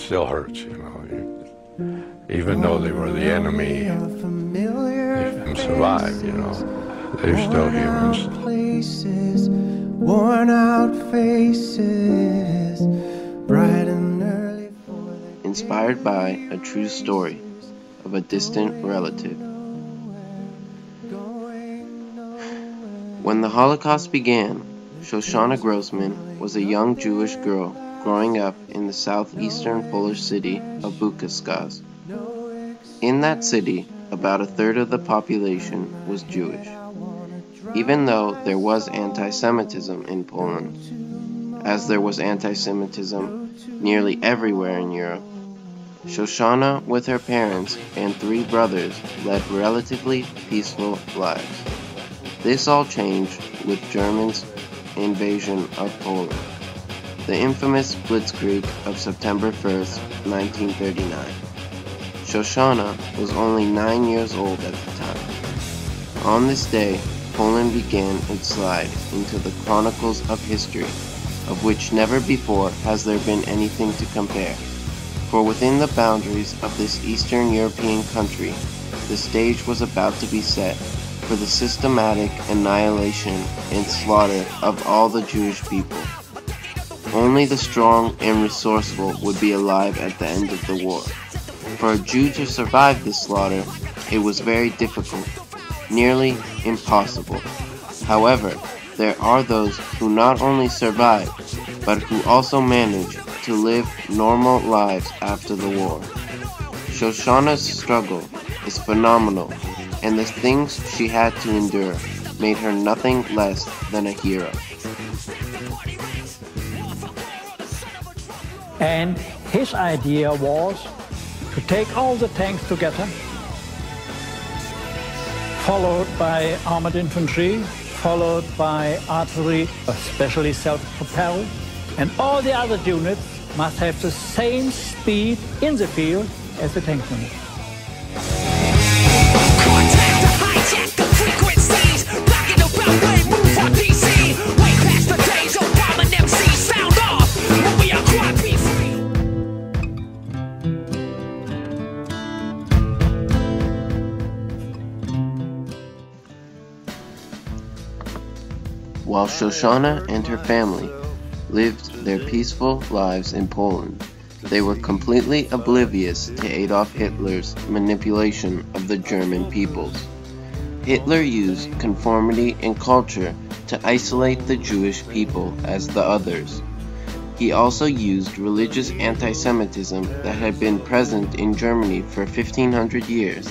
still hurts, you know. Even though they were the enemy, they can survive, you know. They're still humans. Places, worn out faces, bright and early. Inspired by a true story of a distant relative. When the Holocaust began, Shoshana Grossman was a young Jewish girl growing up in the southeastern Polish city of Bukaskaz. In that city, about a third of the population was Jewish. Even though there was anti-Semitism in Poland, as there was anti-Semitism nearly everywhere in Europe, Shoshana, with her parents and 3 brothers, led relatively peaceful lives. This all changed with Germans' invasion of Poland, the infamous Blitzkrieg of September 1st, 1939. Shoshana was only 9 years old at the time. On this day, Poland began its slide into the chronicles of history, of which never before has there been anything to compare. For within the boundaries of this Eastern European country, the stage was about to be set for the systematic annihilation and slaughter of all the Jewish people. Only the strong and resourceful would be alive at the end of the war. For a Jew to survive this slaughter, it was very difficult, nearly impossible. However, there are those who not only survive, but who also manage to live normal lives after the war. Shoshana's struggle is phenomenal, and the things she had to endure made her nothing less than a hero. And his idea was to take all the tanks together, followed by armored infantry, followed by artillery, especially self-propelled, and all the other units must have the same speed in the field as the tank unit. While Shoshana and her family lived their peaceful lives in Poland, they were completely oblivious to Adolf Hitler's manipulation of the German peoples. Hitler used conformity and culture to isolate the Jewish people as the others. He also used religious anti-Semitism that had been present in Germany for 1500 years,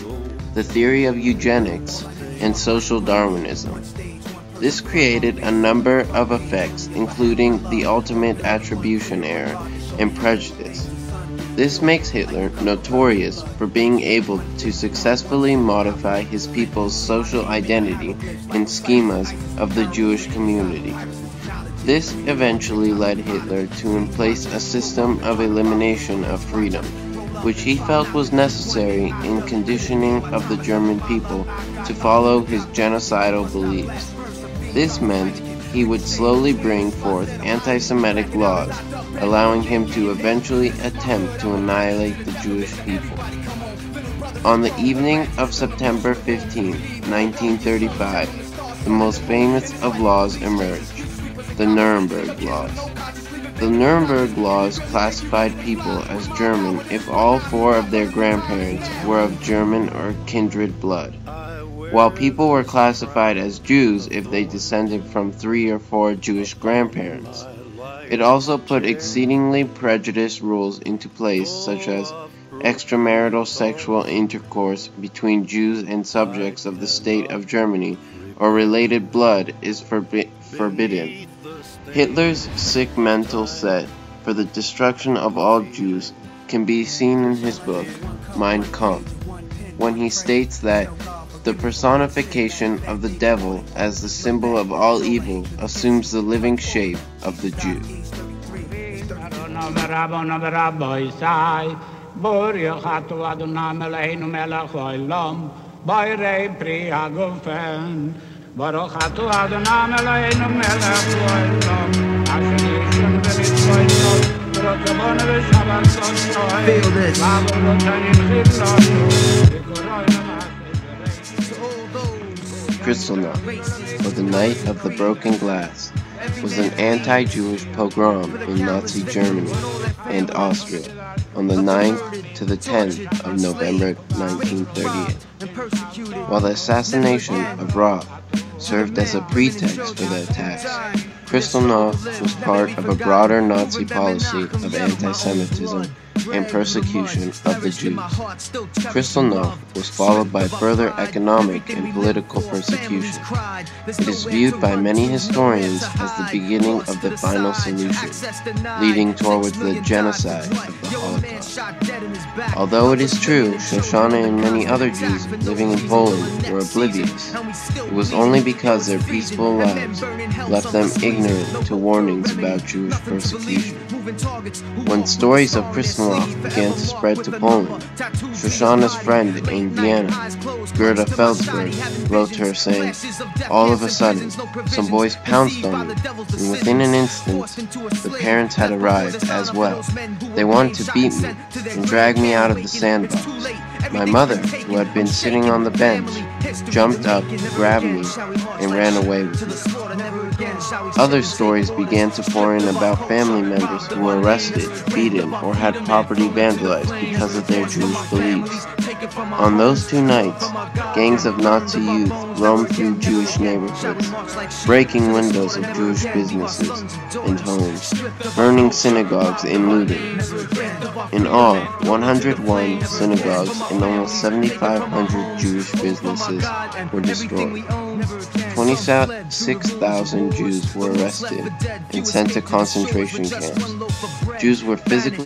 the theory of eugenics, and social Darwinism. This created a number of effects, including the ultimate attribution error and prejudice. This makes Hitler notorious for being able to successfully modify his people's social identity and schemas of the Jewish community. This eventually led Hitler to emplace a system of elimination of freedom, which he felt was necessary in conditioning of the German people to follow his genocidal beliefs. This meant he would slowly bring forth anti-Semitic laws, allowing him to eventually attempt to annihilate the Jewish people. On the evening of September 15, 1935, the most famous of laws emerged, the Nuremberg Laws. The Nuremberg Laws classified people as German if all 4 of their grandparents were of German or kindred blood, while people were classified as Jews if they descended from 3 or 4 Jewish grandparents. It also put exceedingly prejudiced rules into place, such as extramarital sexual intercourse between Jews and subjects of the state of Germany or related blood is forbidden. Hitler's sick mental set for the destruction of all Jews can be seen in his book, Mein Kampf, when he states that the personification of the devil as the symbol of all evil assumes the living shape of the Jew. Feel this. Kristallnacht, or the Night of the Broken Glass, was an anti-Jewish pogrom in Nazi Germany and Austria on the 9th to the 10th of November 1938. While the assassination of Roth served as a pretext for the attacks, Kristallnacht was part of a broader Nazi policy of anti-Semitism and persecution of the Jews. Kristallnacht was followed by further economic and political persecution. It is viewed by many historians as the beginning of the final solution, leading toward the genocide of the Holocaust. Although it is true Shoshana and many other Jews living in Poland were oblivious, it was only because their peaceful lives left them ignorant to warnings about Jewish persecution. When stories of Kristallnacht began to spread to Poland, Shoshana's friend in Vienna, Gerda Feldsberg, wrote to her saying, "All of a sudden, some boys pounced on me, and within an instant, the parents had arrived as well. They wanted to beat me and drag me out of the sandbox. My mother, who had been sitting on the bench, jumped up, grabbed me, and ran away with me." Other stories began to pour in about family members who were arrested, beaten, or had property vandalized because of their Jewish beliefs. On those two nights, gangs of Nazi youth roamed through Jewish neighborhoods, breaking windows of Jewish businesses and homes, burning synagogues and looting. In all, 101 synagogues and almost 7,500 Jewish businesses were destroyed. 26,000 Jews were arrested and sent to concentration camps. Jews were physically